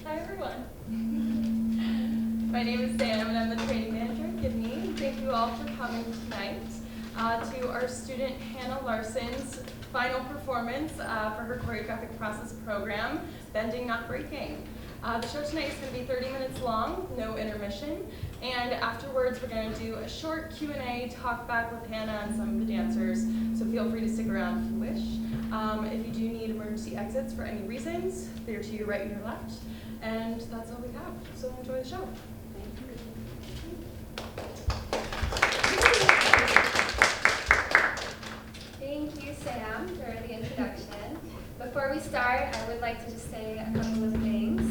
Hi everyone. My name is Sam and I'm the training manager at Gibney. Thank you all for coming tonight to our student Hanne Larsen's final performance for her choreographic process program, Bending Not Breaking. The show tonight is going to be 30 minutes long, no intermission, and afterwards we're going to do a short Q&A, talk back with Hanne and some of the dancers, so feel free to stick around if you wish. If you do need emergency exits for any reasons, they're to your right and your left, and that's all we have, so enjoy the show. Thank you, Sam, for the introduction. Before we start, I would like to just say a couple of things.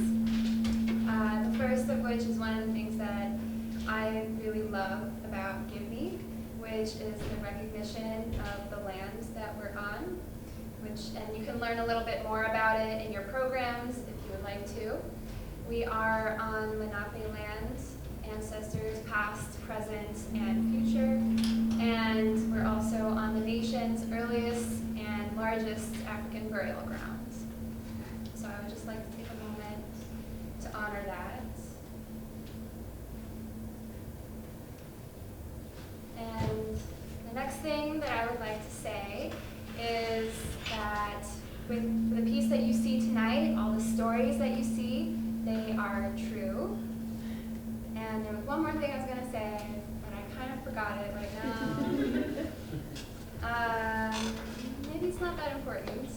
The first of which is one of the things that I really love about Gibney, which is the recognition of the land that we're on, and you can learn a little bit more about it in your programs if you would like to. We are on Lenape land, ancestors past, present, and future, and we're also on the nation's earliest and largest African burial ground. So I would just like to take a moment to honor that. And the next thing that I would like to say is that with the piece that you see tonight, all the stories that you see, they are true. And there was one more thing I was going to say, but I kind of forgot it right now. Maybe it's not that important.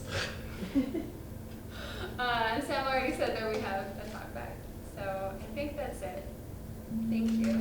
Sam already said that we have a talk back, so I think that's it. Thank you.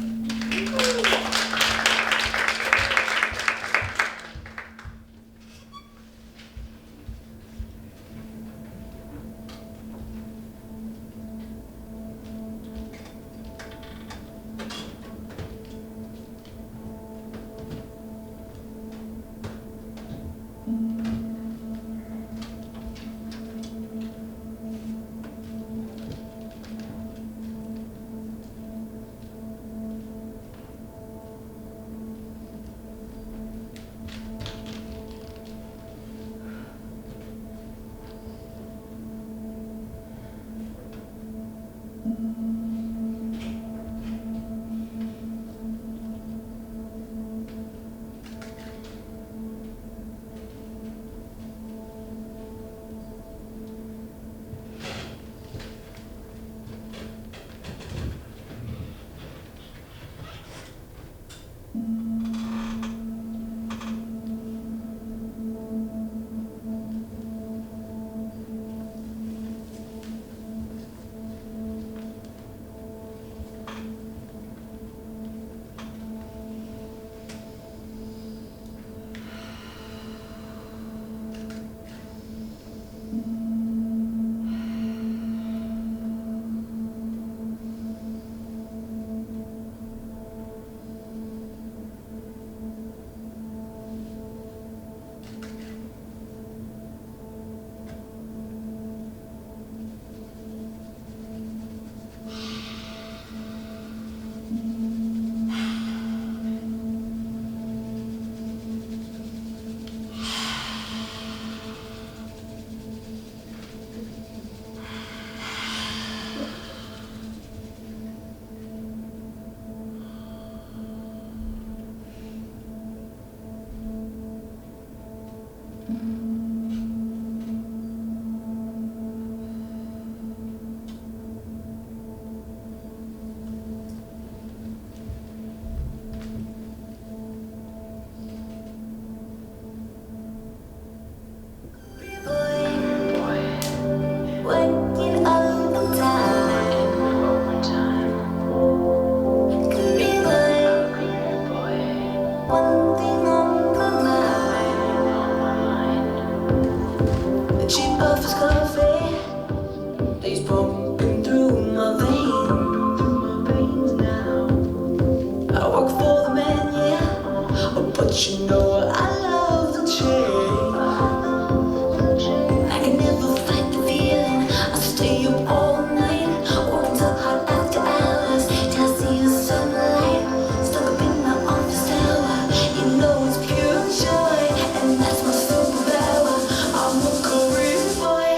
Joy, and that's my superpower. I'm a career boy.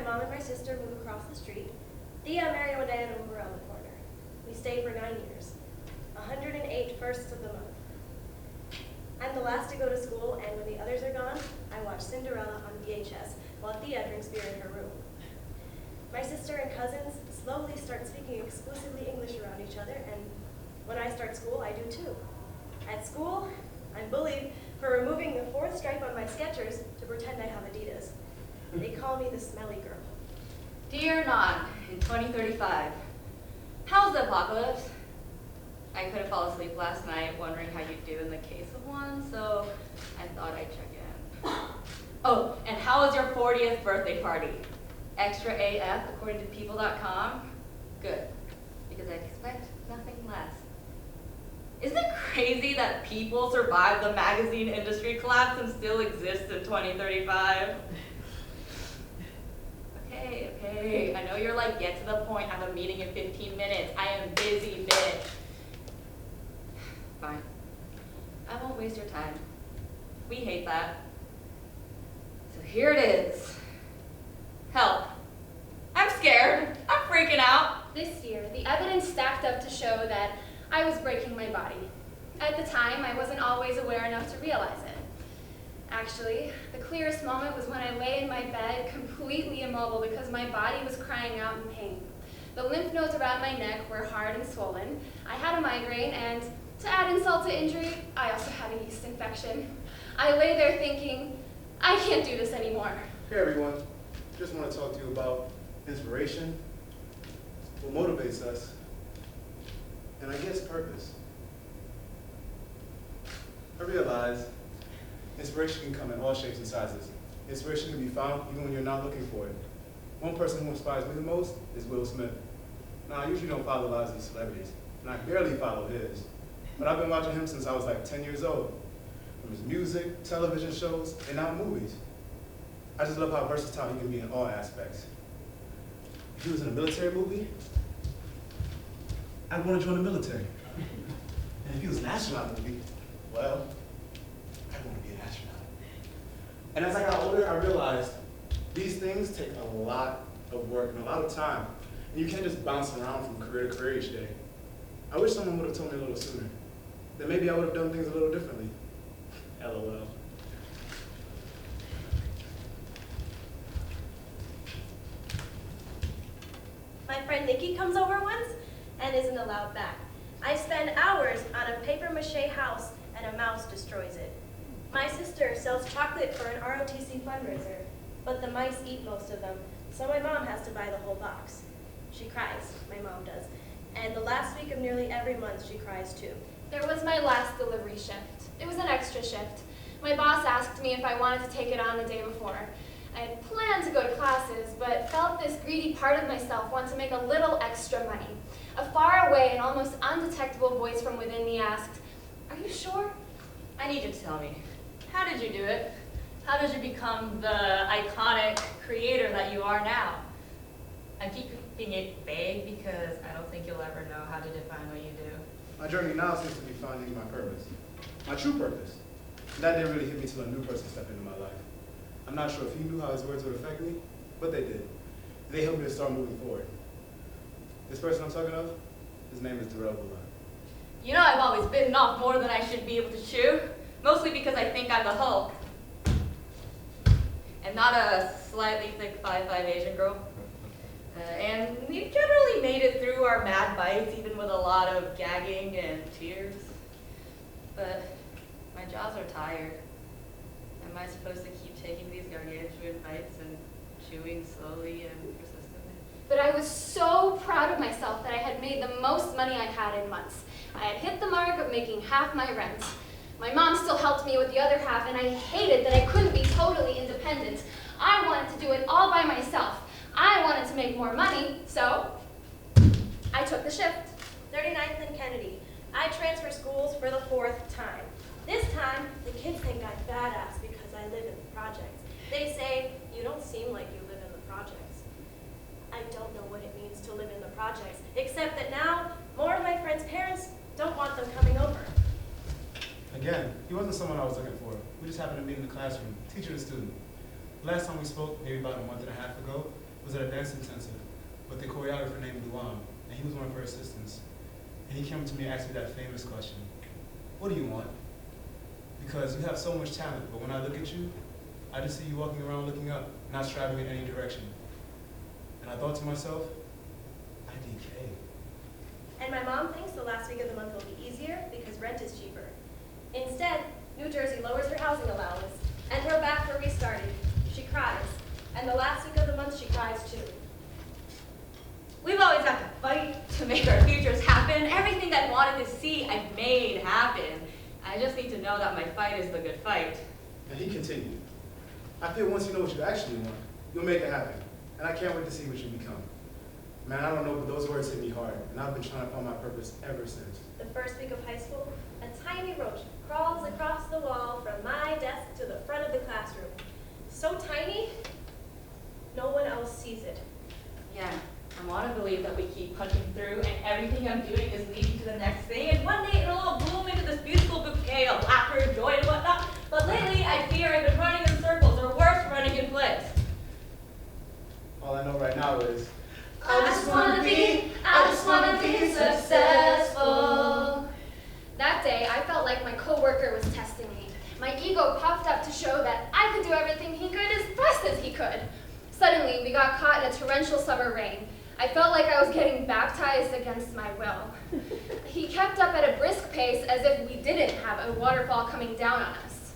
mom and my sister move across the street. Thea married one day and move around the corner. We stayed for 9 years. 108 firsts of the month. I'm the last to go to school, and when the others are gone, I watch Cinderella on VHS while Thea drinks beer in her room. My sister and cousins slowly start speaking exclusively English around each other, and when I start school, I do too. At school, I'm bullied for removing the 4th stripe on my Skechers to pretend I have Adidas. They call me the smelly girl. Dear Non, in 2035, how's the apocalypse? I couldn't fall asleep last night wondering how you'd do in the case of one, so I thought I'd check in. Oh, and how was your 40th birthday party? Extra AF according to people.com? Good, because I expect nothing less. Isn't it crazy that People survived the magazine industry collapse and still exists in 2035? Okay, I know you're like, get to the point, I have a meeting in 15 minutes. I am busy, bitch. Fine. I won't waste your time. We hate that. So here it is. Help. I'm scared. I'm freaking out. This year, the evidence stacked up to show that I was breaking my body. At the time, I wasn't always aware enough to realize it. Actually, the clearest moment was when I lay in my bed completely immobile because my body was crying out in pain. The lymph nodes around my neck were hard and swollen. I had a migraine, and to add insult to injury, I also had a yeast infection. I lay there thinking, I can't do this anymore. Hey everyone, just want to talk to you about inspiration, what motivates us, and I guess purpose. I realize inspiration can come in all shapes and sizes. Inspiration can be found even when you're not looking for it. One person who inspires me the most is Will Smith. Now, I usually don't follow the lives of celebrities, and I barely follow his. But I've been watching him since I was like 10 years old. From his music, television shows, and now movies. I just love how versatile he can be in all aspects. If he was in a military movie, I'd want to join the military. And if he was an astronaut movie, well, I'd want to be an astronaut. And as I got older, I realized these things take a lot of work and a lot of time. And you can't just bounce around from career to career each day. I wish someone would have told me a little sooner. Then maybe I would have done things a little differently. LOL. My friend Nikki comes over once and isn't allowed back. I spend hours on a paper-mache house and a mouse destroys it. My sister sells chocolate for an ROTC fundraiser, but the mice eat most of them, so my mom has to buy the whole box. She cries, my mom does, and the last week of nearly every month she cries too. There was my last delivery shift. It was an extra shift. My boss asked me if I wanted to take it on the day before. I had planned to go to classes, but felt this greedy part of myself want to make a little extra money. A far away and almost undetectable voice from within me asked, "Are you sure?" I need you to tell me, how did you do it? How did you become the iconic creator that you are now? I keep keeping it vague because I don't think you'll ever know how to define what you do. My journey now seems to be finding my purpose, my true purpose. And that didn't really hit me till a new person stepped into my life. I'm not sure if he knew how his words would affect me, but they did. They helped me to start moving forward. This person I'm talking of, his name is Dorian. You know I've always bitten off more than I should be able to chew, mostly because I think I'm the Hulk. And not a slightly thick 5'5" Asian girl. And we've generally made it through our mad bites, even with a lot of gagging and tears. But my jaws are tired. Am I supposed to keep taking these gargantuan bites and chewing slowly and persistently? But I was so proud of myself that I had made the most money I had in months. I had hit the mark of making half my rent. My mom still helped me with the other half, and I hated that I couldn't be totally independent. I wanted to do it all by myself. I wanted to make more money, so I took the shift. 39th and Kennedy. I transfer schools for the 4th time. This time, the kids think I'm badass because I live in the projects. They say, "You don't seem like you live in the projects." I don't know what it means to live in the projects, except that now, more of my friends' parents don't want them coming over. Again, he wasn't someone I was looking for. We just happened to meet in the classroom, teacher to student. Last time we spoke, maybe about a month and a half ago, was at a dance intensive with a choreographer named Dhayāna, and he was one of her assistants. And he came to me and asked me that famous question, what do you want? Because you have so much talent, but when I look at you, I just see you walking around looking up, not striving in any direction. And I thought to myself, IDK. And my mom thinks the last week of the month will be easier because rent is cheaper. Instead, New Jersey lowers her housing allowance, and we're back where we started. She cries, and the last week of the month she cries too. We've always had to fight to make our futures happen. Everything I wanted to see, I've made happen. I just need to know that my fight is the good fight. And he continued, I feel once you know what you actually want, you'll make it happen. And I can't wait to see what you become. Man, I don't know, but those words hit me hard, and I've been trying to find my purpose ever since. The first week of high school, a tiny roach crawls across the wall from my desk to the front of the classroom. So tiny, no one else sees it. Yeah, I want to believe that we keep punching through and everything I'm doing is leading to the next thing, and one day it'll all bloom into this beautiful bouquet of laughter, joy, and whatnot. But lately, I fear I've been running in circles, or worse, running in place. All I know right now is, I just wanna be successful. That day, I felt like my coworker was testing me. My ego puffed up to show that I could do everything he could as fast as he could. Suddenly, we got caught in a torrential summer rain. I felt like I was getting baptized against my will. He kept up at a brisk pace as if we didn't have a waterfall coming down on us.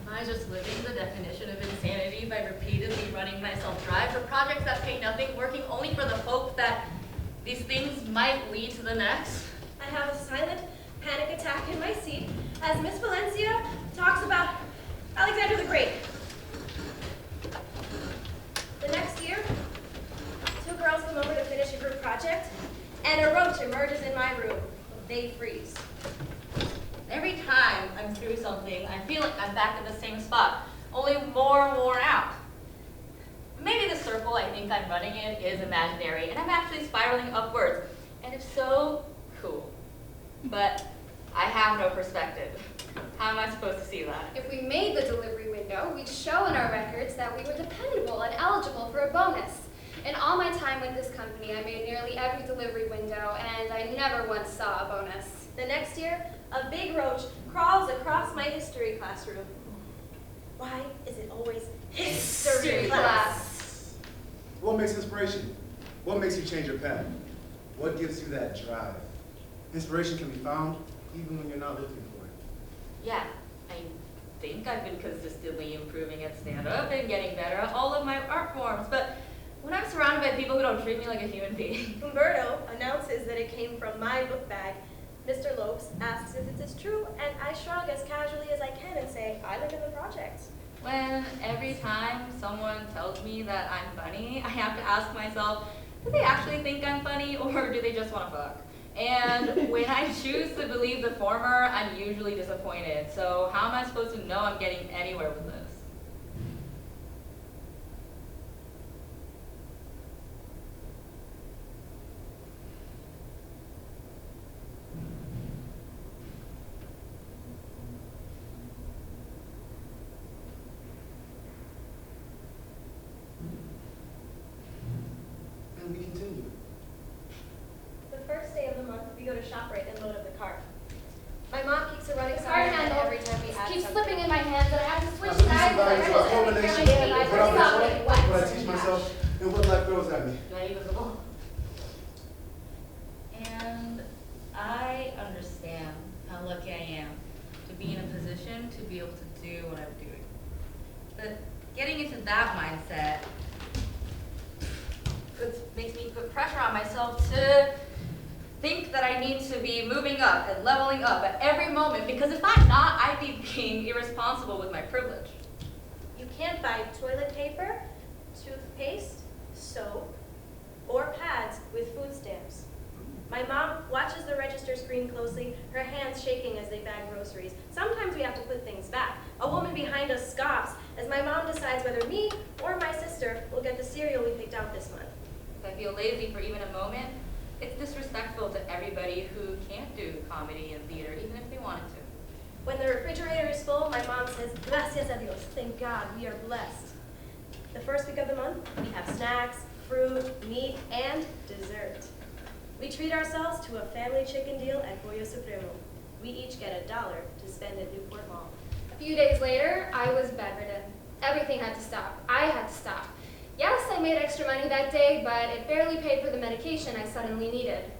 Am I just living the definition of insanity by repeatedly running myself dry for projects that pay nothing, working only for the hope that these things might lead to the next? I have a silent panic attack in my seat as Miss Valencia talks about Alexander the Great. The next year, two girls come over to finish a group project, and a roach emerges in my room. They freeze. Every time I'm through something, I feel like I'm back in the same spot, only more worn out. Maybe the circle I think I'm running in is imaginary, and I'm actually spiraling upwards. And if so, cool. But I have no perspective. How am I supposed to see that? If we made the delivery window, we'd show in our records that we were dependable and eligible for a bonus. In all my time with this company, I made nearly every delivery window, and I never once saw a bonus. The next year, a big roach crawls across my history classroom. Why is it always history class? what makes inspiration? What makes you change your path? What gives you that drive? Inspiration can be found even when you're not looking for it. Yeah, I think I've been consistently improving at stand-up and getting better at all of my art forms, but when I'm surrounded by people who don't treat me like a human being. Humberto announces that it came from my book bag. Mr. Lopes asks if it is true, and I shrug as casually as I can and say, I live in the project. When every time someone tells me that I'm funny, I have to ask myself, do they actually think I'm funny or do they just want to fuck? And when I choose to believe the former, I'm usually disappointed. So how am I supposed to know I'm getting anywhere with this? And we continue. The first day of the month, we go to ShopRite and load up the cart. My mom keeps a running The cart card handle every time we add keeps something. slipping in my hands, and I have to switch Now, the sides. reason value to our culmination, what I'm It's what I teach myself, and what life throws at me. Do I even know? And I understand how lucky I am to be in a position to be able to do what I'm doing. But getting into that mindset makes me put pressure on myself to think that I need to be moving up and leveling up at every moment, because if I'm not, I'd be being irresponsible with my privilege. You can't buy toilet paper, toothpaste, soap, or pads with food stamps. My mom watches the register screen closely, her hands shaking as they bag groceries. Sometimes we have to put things back. A woman behind us scoffs as my mom decides whether me or my sister will get the cereal we picked out this month. If I feel lazy for even a moment, it's disrespectful to everybody who can't do comedy and theater, even if they wanted to. When the refrigerator is full, my mom says, gracias a Dios, thank God, we are blessed. The first week of the month, we have snacks, fruit, meat, and dessert. We treat ourselves to a family chicken deal at Pollo Supremo. We each get $1 to spend at Newport Mall. A few days later, I was bedridden. Everything had to stop. I had to stop. Yes, I made extra money that day, but it barely paid for the medication I suddenly needed.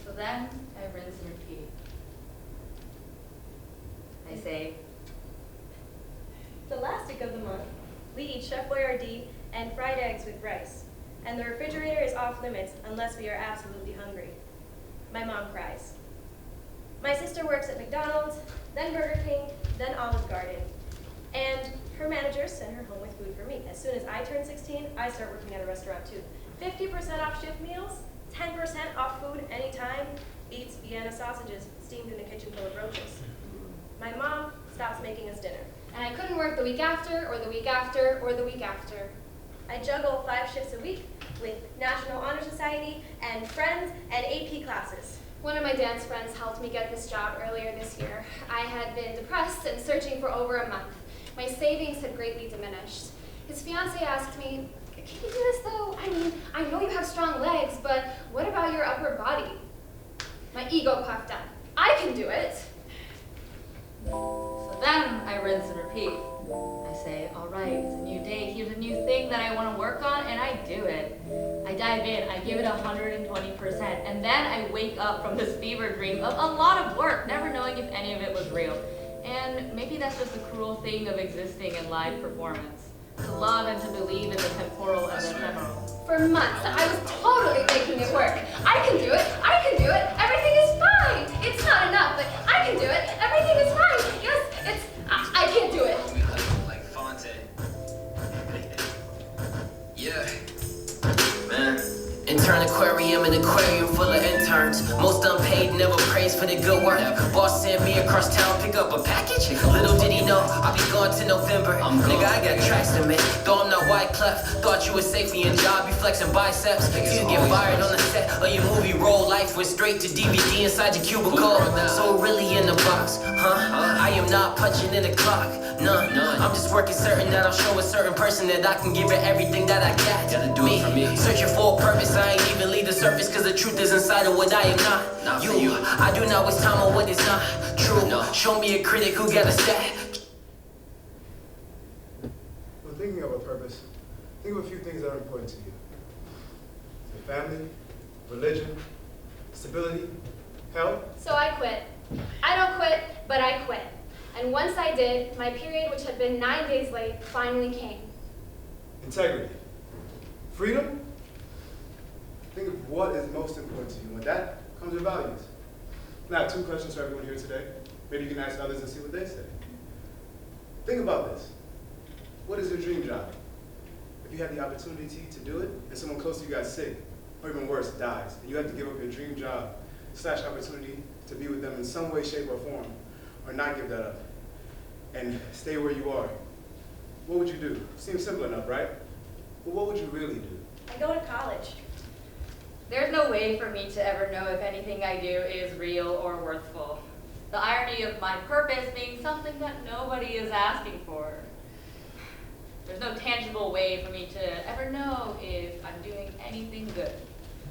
So then I rinse and repeat. I say, The last week of the month, we eat Chef Boyardee and fried eggs with rice. And the refrigerator is off limits unless we are absolutely hungry. My mom cries. My sister works at McDonald's, then Burger King, then Olive Garden. And her manager sent her home with food for me. As soon as I turn 16, I start working at a restaurant too. 50% off shift meals, 10% off food anytime, beets, Vienna sausages steamed in a kitchen full of roaches. My mom stops making us dinner. And I couldn't work the week after, or the week after, or the week after. I juggle 5 shifts a week with National Honor Society and friends and AP classes. One of my dance friends helped me get this job earlier this year. I had been depressed and searching for over a month. My savings had greatly diminished. His fiancée asked me, "Can you do this though? I mean, I know you have strong legs, but what about your upper body?" My ego puffed up. I can do it. so then I rinse and repeat. I say, all right, it's a new day, here's a new thing that I want to work on, and I do it. I dive in, I give it 120%, and then I wake up from this fever dream of a lot of work, never knowing if any of it was real. And maybe that's just the cruel thing of existing in live performance. To love and to believe in the temporal and the ephemeral. For months, I was totally making it work. I can do it. I can do it. Everything is fine. It's not enough, but I can do it. Everything is fine. Yes, I can't do it. Yeah, man. Intern aquarium, an aquarium full of interns. Most unpaid, never praised for the good work. Boss sent me across town, pick up a package. Little did he know, I'll be gone to November. Nigga, I got tracks to make. Though I'm not white clef. Thought you was safe in your job, you flexing biceps. You get fired on the set of your movie roll. Life went straight to DVD inside your cubicle. So really in the box, huh? I am not punching in the clock. None. I'm just working certain that I'll show a certain person that I can give it everything that I got. Gotta do it for me. Searching for a purpose, I ain't even leave the surface, cause the truth is inside of what I am not. You. I do not waste time on what is not true. Show me a critic who got a stat. When thinking of a purpose, think of a few things that are important to you. Your family, religion, stability, health. So I quit. I don't quit, but I quit. And once I did, my period, which had been 9 days late, finally came. Integrity. Freedom. Think of what is most important to you. With that comes your values. Now, I have 2 questions for everyone here today. Maybe you can ask others and see what they say. Think about this. What is your dream job? If you had the opportunity to do it, and someone close to you got sick, or even worse, dies, and you had to give up your dream job / opportunity to be with them in some way, shape, or form, or not give that up, and stay where you are, what would you do? Seems simple enough, right? But what would you really do? I go to college. There's no way for me to ever know if anything I do is real or worthful. The irony of my purpose being something that nobody is asking for. There's no tangible way for me to ever know if I'm doing anything good.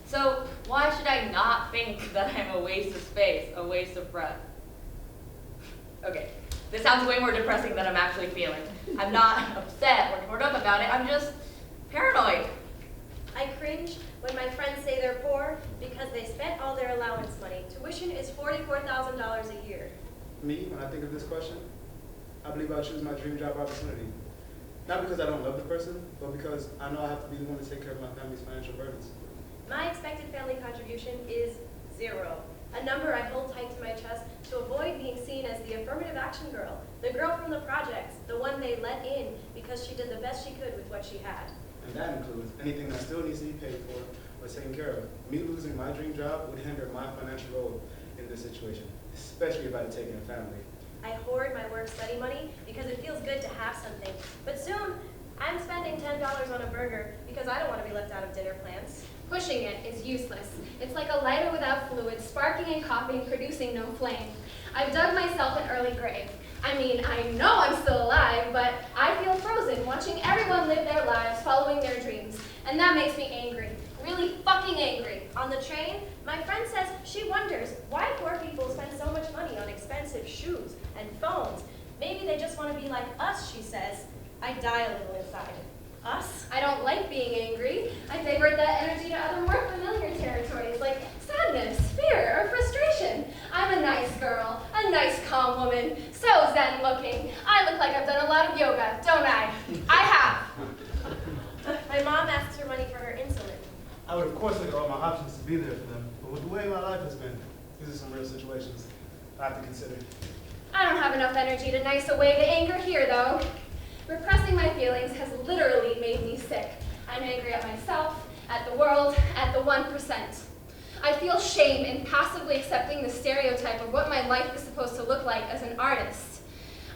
So why should I not think that I'm a waste of space, a waste of breath? Okay, this sounds way more depressing than I'm actually feeling. I'm not upset or torn up about it, I'm just paranoid. I cringe when my friends say they're poor because they spent all their allowance money. Tuition is $44,000 a year. Me, when I think of this question, I believe I'll choose my dream job opportunity. Not because I don't love the person, but because I know I have to be the one to take care of my family's financial burdens. My expected family contribution is 0. A number I hold tight to my chest to avoid being seen as the affirmative action girl, the girl from the projects, the one they let in because she did the best she could with what she had. And that includes anything that still needs to be paid for or taken care of. Me losing my dream job would hinder my financial role in this situation, especially if I had taken a family. I hoard my work-study money because it feels good to have something. But soon, I'm spending $10 on a burger because I don't want to be left out of dinner plans. Pushing it is useless. It's like a lighter without fluid, sparking and coughing, producing no flame. I've dug myself an early grave. I mean, I know I'm still alive, but I feel frozen watching everyone live their lives following their dreams. And that makes me angry. Really fucking angry. On the train, my friend says she wonders why poor people spend so much money on expensive shoes and phones. Maybe they just want to be like us, she says. I die a little inside. Us? I don't like being angry. I divert that energy to other more familiar territories like sadness, fear, or frustration. I'm a nice girl, a nice calm woman, so zen looking. I look like I've done a lot of yoga, don't I? I have. My mom asks for money for her insulin. I would of course look at all my options to be there for them, but with the way my life has been, these are some real situations I have to consider. I don't have enough energy to nice away the anger here, though. Repressing my feelings has literally made me sick. I'm angry at myself, at the world, at the 1%. I feel shame in passively accepting the stereotype of what my life is supposed to look like as an artist.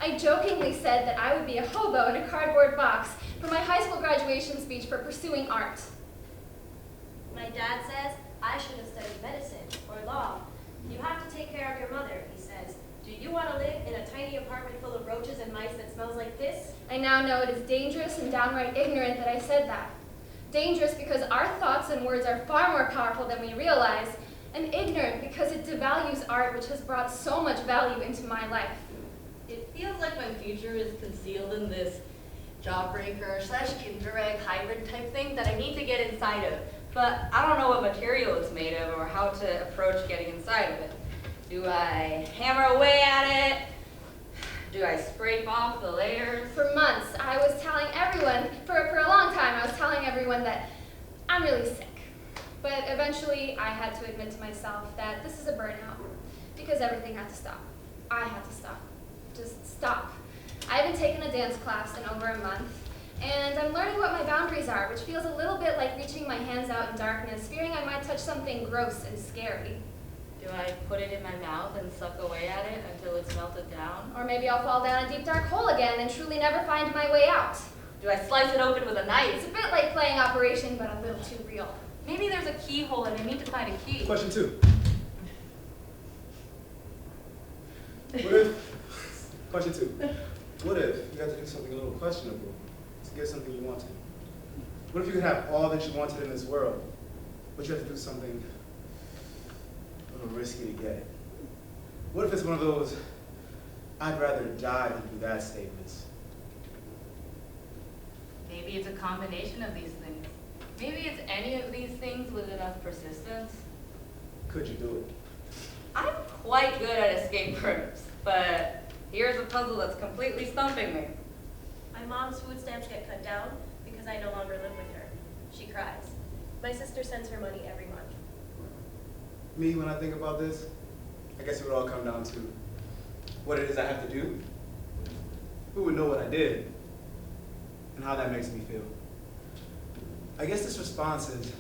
I jokingly said that I would be a hobo in a cardboard box for my high school graduation speech for pursuing art. My dad says I should have studied medicine or law. You have to take care of your mother, he says. Do you want to live in a tiny apartment full of roaches and mice that smells like this? I now know it is dangerous and downright ignorant that I said that. Dangerous because our thoughts and words are far more powerful than we realize, and ignorant because it devalues art which has brought so much value into my life. It feels like my future is concealed in this jawbreaker / indirect hybrid type thing that I need to get inside of. But I don't know what material it's made of or how to approach getting inside of it. Do I hammer away at it? Do I scrape off the layers? For months, I was telling everyone, for a long time, I was telling everyone that I'm really sick. But eventually, I had to admit to myself that this is a burnout, because everything had to stop. I had to stop. Just stop. I haven't taken a dance class in over a month, and I'm learning what my boundaries are, which feels a little bit like reaching my hands out in darkness, fearing I might touch something gross and scary. Do I put it in my mouth and suck away at it until it's melted down? Or maybe I'll fall down a deep dark hole again and truly never find my way out. Do I slice it open with a knife? It's a bit like playing Operation, but a little too real. Maybe there's a keyhole and I need to find a key. Question 2. Question 2. What if you had to do something a little questionable to get something you wanted? What if you could have all that you wanted in this world, but you have to do something a little risky to get it? What if it's one of those, I'd rather die than do that statements? Maybe it's a combination of these things. Maybe it's any of these things with enough persistence. Could you do it? I'm quite good at escape rooms, but here's a puzzle that's completely stumping me. My mom's food stamps get cut down because I no longer live with her. She cries. My sister sends her money every month. Me, when I think about this, I guess it would all come down to what it is I have to do, who would know what I did, and how that makes me feel. I guess this response is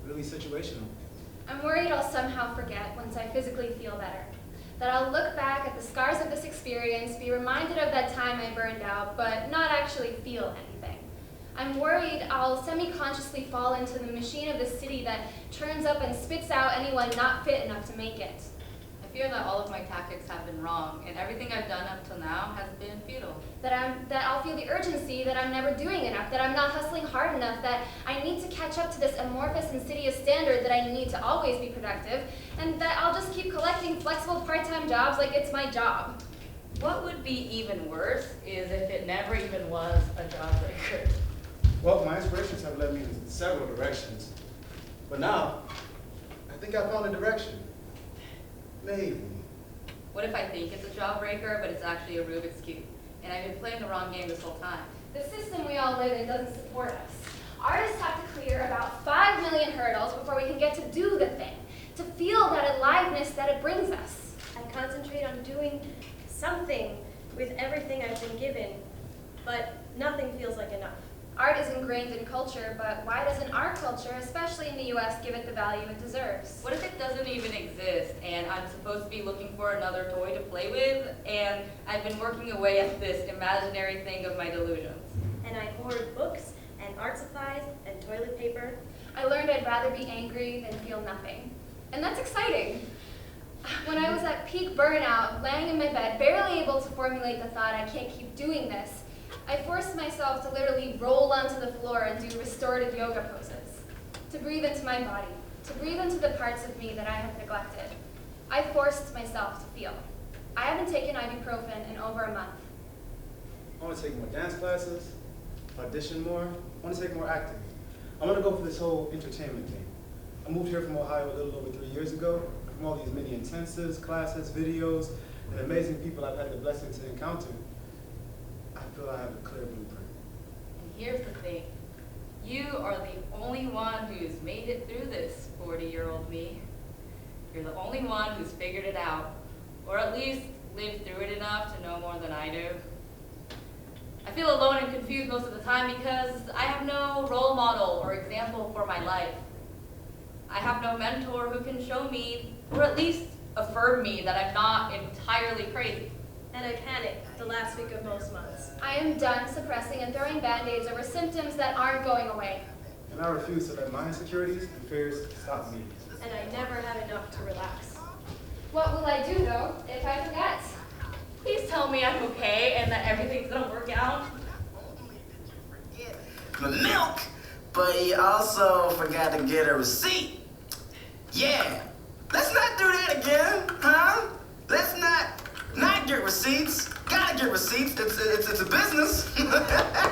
really situational. I'm worried I'll somehow forget once I physically feel better. That I'll look back at the scars of this experience, be reminded of that time I burned out, but not actually feel anything. I'm worried I'll semi-consciously fall into the machine of the city that turns up and spits out anyone not fit enough to make it. I fear that all of my tactics have been wrong, and everything I've done up till now has been futile. That I'll feel the urgency that I'm never doing enough, that I'm not hustling hard enough, that I need to catch up to this amorphous, insidious standard that I need to always be productive, and that I'll just keep collecting flexible part-time jobs like it's my job. What would be even worse is if it never even was a jawbreaker. Well, my inspirations have led me in several directions, but now, I think I found a direction. Maybe. What if I think it's a jawbreaker, but it's actually a Rubik's Cube, and I've been playing the wrong game this whole time? The system we all live in doesn't support us. Artists have to clear about 5 million hurdles before we can get to do the thing, to feel that aliveness that it brings us. I concentrate on doing something with everything I've been given, but nothing feels like enough. Art is ingrained in culture, but why doesn't our culture, especially in the US, give it the value it deserves? What if it doesn't even exist, and I'm supposed to be looking for another toy to play with, and I've been working away at this imaginary thing of my delusions? And I hoard books and art supplies and toilet paper. I learned I'd rather be angry than feel nothing. And that's exciting. When I was at peak burnout, laying in my bed, barely able to formulate the thought, I can't keep doing this, I forced myself to literally roll onto the floor and do restorative yoga poses, to breathe into my body, to breathe into the parts of me that I have neglected. I forced myself to feel. I haven't taken ibuprofen in over a month. I want to take more dance classes, audition more, I want to take more acting. I want to go for this whole entertainment thing. I moved here from Ohio a little over 3 years ago, from all these mini intensives, classes, videos, and amazing people I've had the blessing to encounter. I feel I have a clear blueprint. And here's the thing. You are the only one who's made it through this, 40-year-old me. You're the only one who's figured it out, or at least lived through it enough to know more than I do. I feel alone and confused most of the time because I have no role model or example for my life. I have no mentor who can show me, or at least affirm me, that I'm not entirely crazy. And I panicked the last week of most months. I am done suppressing and throwing band-aids over symptoms that aren't going away. And I refuse to let my insecurities and fears stop me. And I never had enough to relax. What will I do, though, if I forget? Please tell me I'm okay and that everything's gonna work out. The milk, but you also forgot to get a receipt. Yeah, let's not do that again, huh? Let's not get receipts. Gotta get receipts. It's a business. All right.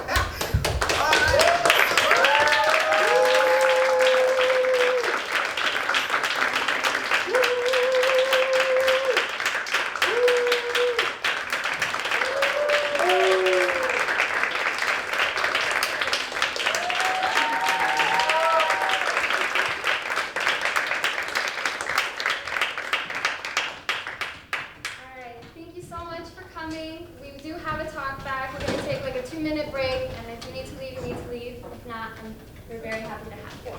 Break, and if you need to leave, you need to leave. If not, we're very happy to have you.